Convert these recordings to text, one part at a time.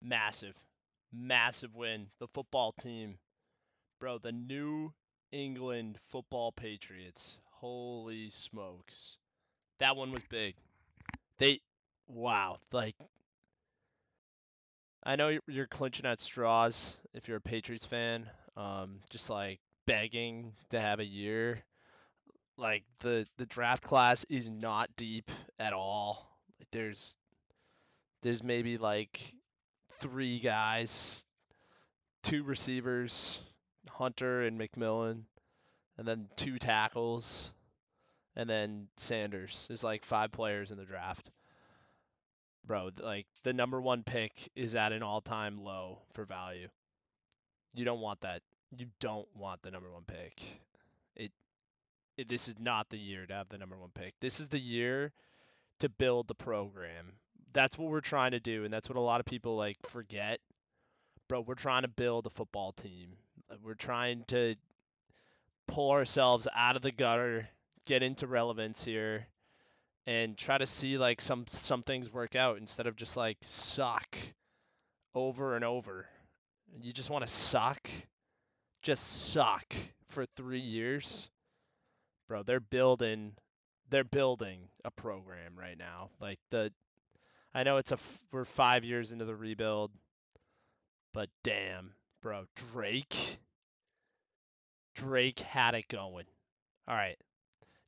Massive. Massive win. The football team. Bro, the New England Football Patriots. Holy smokes. That one was big. They, wow. Like, I know you're clinching at straws if you're a Patriots fan. Just like begging to have a year. Like, the draft class is not deep at all. Like, there's maybe like three guys, two receivers, Hunter and McMillan, and then two tackles, and then Sanders. There's like five players in the draft. Bro, like the number one pick is at an all-time low for value. You don't want that. You don't want the number one pick. It, this is not the year to have the number one pick. This is the year to build the program. That's what we're trying to do, and that's what a lot of people like forget. Bro, we're trying to build a football team. We're trying to pull ourselves out of the gutter, get into relevance here, and try to see like some things work out instead of just like suck over and over. You just want to just suck for 3 years, bro. They're building a program right now. Like I know we're 5 years into the rebuild, but damn, bro, Drake had it going. All right,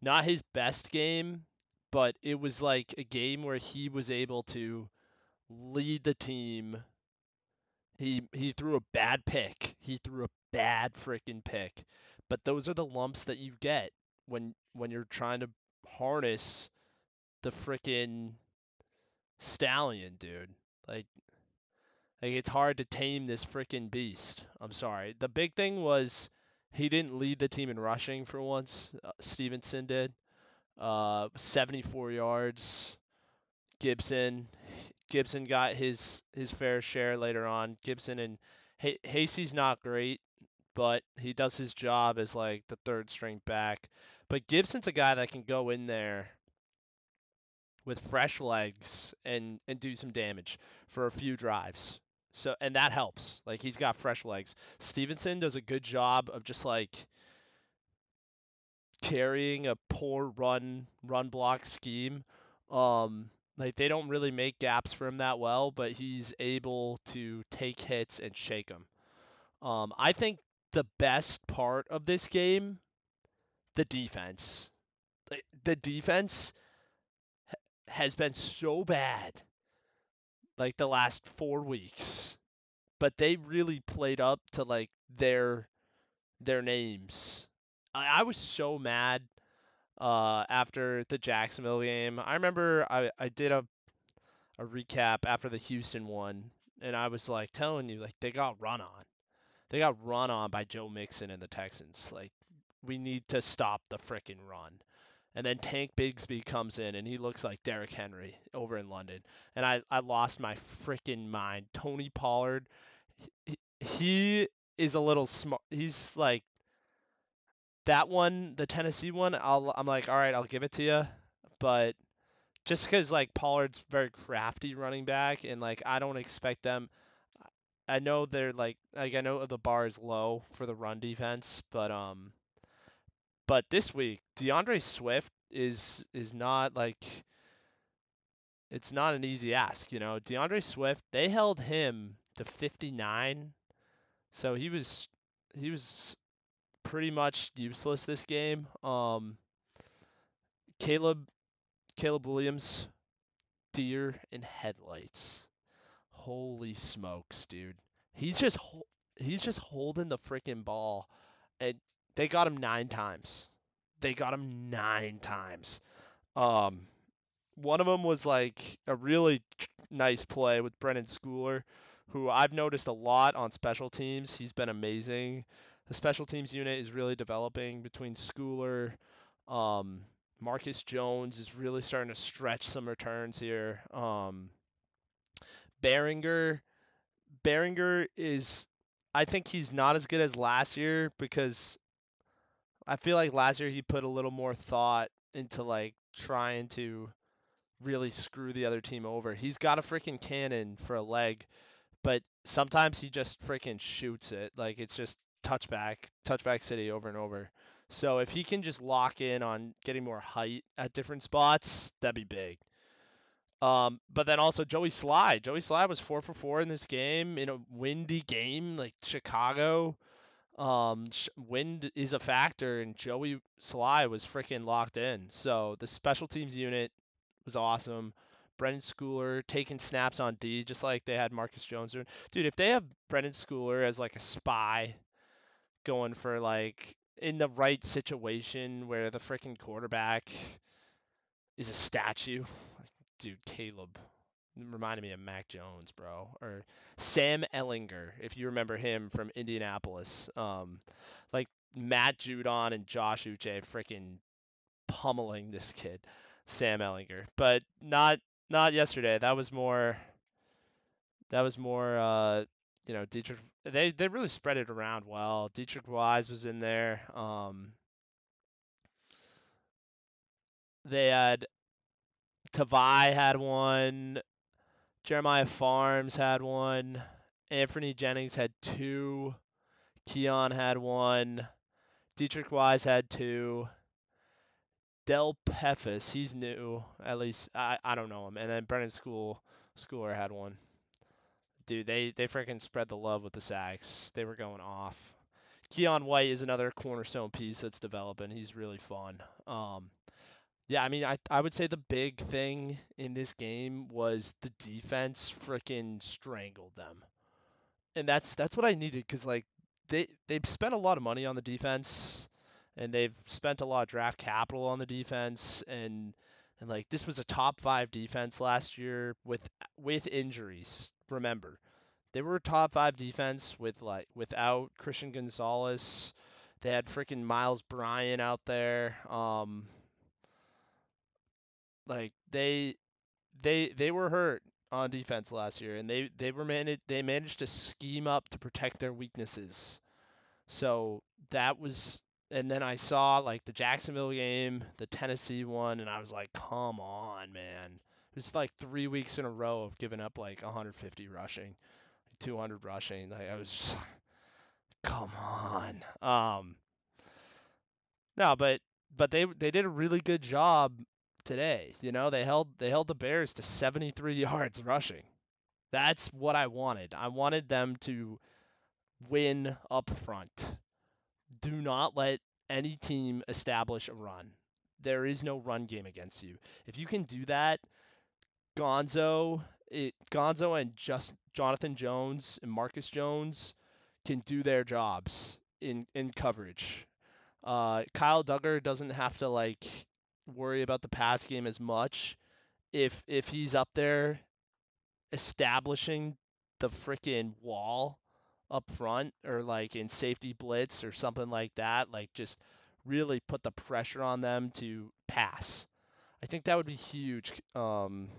not his best game, but it was like a game where he was able to lead the team. He threw a bad pick. He threw a bad freaking pick. But those are the lumps that you get when you're trying to harness the freaking stallion, dude. Like like it's hard to tame this freaking beast. I'm sorry. The big thing was he didn't lead the team in rushing for once. Stevenson did. 74 yards. Gibson. Gibson got his fair share later on. Gibson and Hasey's not great, but he does his job as like the third string back. But Gibson's a guy that can go in there with fresh legs and do some damage for a few drives. So and that helps. Like he's got fresh legs. Stevenson does a good job of just like carrying a poor run block scheme. Like they don't really make gaps for him that well, but he's able to take hits and shake them. I think the best part of this game, the defense. The defense has been so bad like the last 4 weeks, but they really played up to like their names. I was so mad after the Jacksonville game. I remember I did a recap after the Houston one, and I was like telling you like they got run on. They got run on by Joe Mixon and the Texans. Like we need to stop the frickin' run. And then Tank Bigsby comes in and he looks like Derrick Henry over in London. And I lost my freaking mind. Tony Pollard, he is a little smart. He's like that one, the Tennessee one. I'm like, all right, I'll give it to you, but just because like Pollard's very crafty running back, and like I don't expect them. I know they're like I know the bar is low for the run defense, but this week DeAndre Swift is not like it's not an easy ask, you know. DeAndre Swift, they held him to 59, so he was pretty much useless this game. Caleb Caleb Williams, deer in headlights. Holy smokes, dude. He's just he's just holding the freaking ball, and they got him 9 times. They got him 9 times. Um, One of them was like a really nice play with Brennan Schooler, who I've noticed a lot on special teams. He's been amazing. The special teams unit is really developing between Schooler. Um, Marcus Jones is really starting to stretch some returns here. Behringer, Behringer is, I think he's not as good as last year because I feel like last year he put a little more thought into like trying to really screw the other team over. He's got a freaking cannon for a leg, but sometimes he just freaking shoots it. Like it's just touchback city over and over. So if he can just lock in on getting more height at different spots, that'd be big. But then also Joey Sly. Joey Sly was 4 for 4 in this game in a windy game like Chicago. Wind is a factor, and Joey Sly was freaking locked in. So the special teams unit was awesome. Brendan Schooler taking snaps on D, just like they had Marcus Jones doing. Dude, if they have Brendan Schooler as like a spy going for like in the right situation where the freaking quarterback is a statue, like, dude, Caleb reminded me of Mac Jones, bro, or Sam Ellinger, if you remember him from Indianapolis. Like Matt Judon and Josh Uche freaking pummeling this kid, Sam Ellinger, but not yesterday. That was more Dietrich. They really spread it around well. Dietrich Wise was in there. They had Tavai had one. Jeremiah Farms had one. Anthony Jennings had two. Keon had one. Dietrich Wise had two. Del Pefis, he's new. At least I don't know him. And then Brennan Schooler had one. Dude, they freaking spread the love with the sacks. They were going off. Keon White is another cornerstone piece that's developing. He's really fun. Yeah, I mean, I would say the big thing in this game was the defense freaking strangled them, and that's what I needed because like they've spent a lot of money on the defense, and they've spent a lot of draft capital on the defense, and like this was a top 5 defense last year with injuries. Remember, they were a top 5 defense with like without Christian Gonzalez. They had freaking Miles Bryant out there. Like they were hurt on defense last year, and they managed to scheme up to protect their weaknesses. So that was, and then I saw like the Jacksonville game, the Tennessee one, and I was like, come on, man. It was like 3 weeks in a row of giving up like 150 rushing, 200 rushing. Like I was just, come on. No, but they did a really good job today. They held the Bears to 73 yards rushing. That's what I wanted. I wanted them to win up front. Do not let any team establish a run. There is no run game against you. If you can do that, Gonzo and just Jonathan Jones and Marcus Jones can do their jobs in coverage. Kyle Duggar doesn't have to like worry about the pass game as much if he's up there establishing the freaking wall up front or like in safety blitz or something like that, like just really put the pressure on them to pass. I think that would be huge because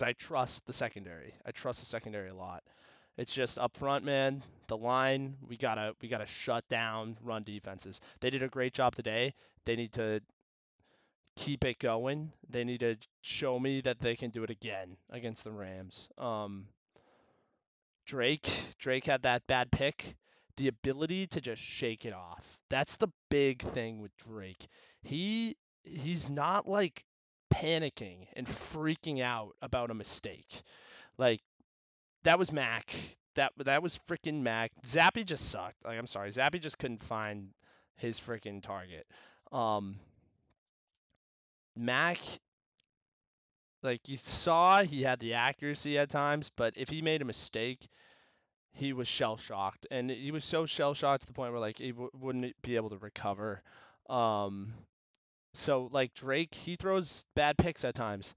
I trust the secondary. I trust the secondary a lot. It's just up front, man. The line, we gotta shut down run defenses. They did a great job today. They need to keep it going. They need to show me that they can do it again against the Rams. Drake had that bad pick. The ability to just shake it off. That's the big thing with Drake. He's not like panicking and freaking out about a mistake. Like that was Mac. That was freaking Mac. Zappy just sucked. Like I'm sorry, Zappy just couldn't find his freaking target. Um, Mac, like you saw, he had the accuracy at times, but if he made a mistake, he was shell shocked, and he was so shell shocked to the point where like he wouldn't be able to recover. Um, so like Drake, he throws bad picks at times,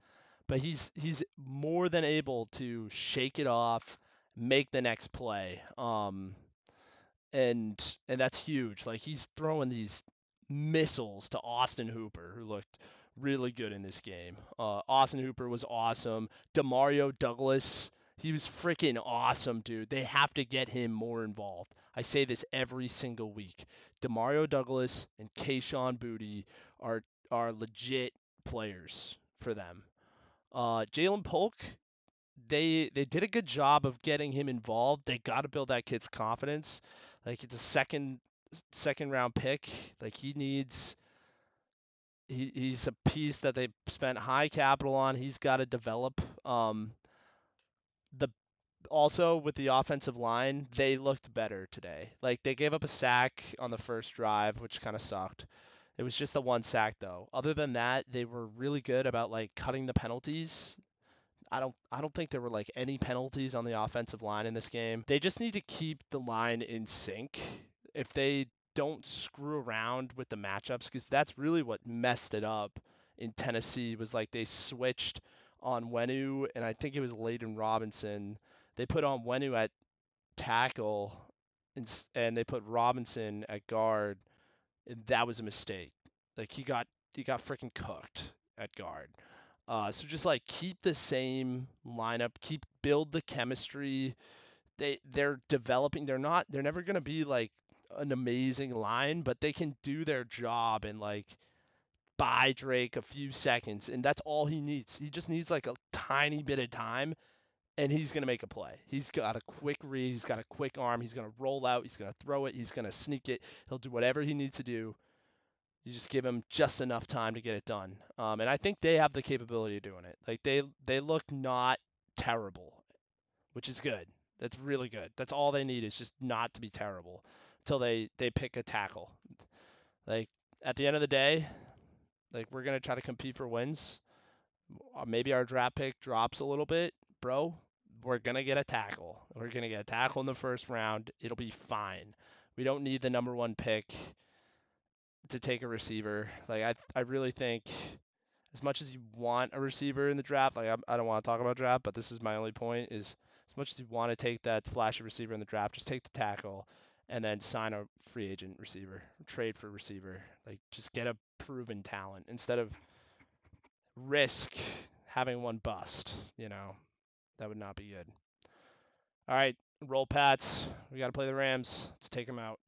but he's more than able to shake it off, make the next play. And that's huge. Like he's throwing these missiles to Austin Hooper, who looked really good in this game. Austin Hooper was awesome. Demario Douglas, he was freaking awesome, dude. They have to get him more involved. I say this every single week. Demario Douglas and Kayshawn Booty are legit players for them. Jalen Polk they did a good job of getting him involved. They got to build that kid's confidence. Like it's a second round pick. Like he's a piece that they spent high capital on. He's got to develop. The Also with the offensive line, they looked better today. Like they gave up a sack on the first drive, which kind of sucked. It was just the one sack though. Other than that, they were really good about like cutting the penalties. I don't think there were like any penalties on the offensive line in this game. They just need to keep the line in sync. If they don't screw around with the matchups, because that's really what messed it up in Tennessee, was like they switched on Wenu, and I think it was Layden Robinson. They put on Wenu at tackle, and they put Robinson at guard, and that was a mistake. Like he got freaking cooked at guard. So just like keep the same lineup, build the chemistry. They're developing. They're never gonna be like an amazing line, but they can do their job and like buy Drake a few seconds, and that's all he needs. He just needs like a tiny bit of time, and he's gonna make a play. He's got a quick read. He's got a quick arm. He's gonna roll out. He's gonna throw it. He's gonna sneak it. He'll do whatever he needs to do. You just give him just enough time to get it done. And I think they have the capability of doing it. Like they look not terrible, which is good. That's really good. That's all they need, is just not to be terrible until they pick a tackle. Like at the end of the day, like we're gonna try to compete for wins. Maybe our draft pick drops a little bit, bro. We're gonna get a tackle. We're gonna get a tackle in the first round. It'll be fine. We don't need the number one pick to take a receiver. Like I really think, as much as you want a receiver in the draft, like I don't want to talk about draft, but this is my only point, is as much as you want to take that flashy receiver in the draft, just take the tackle and then sign a free agent receiver, trade for receiver. Like just get a proven talent instead of risk having one bust, you know. That would not be good. All right, roll Pats. We got to play the Rams. Let's take them out.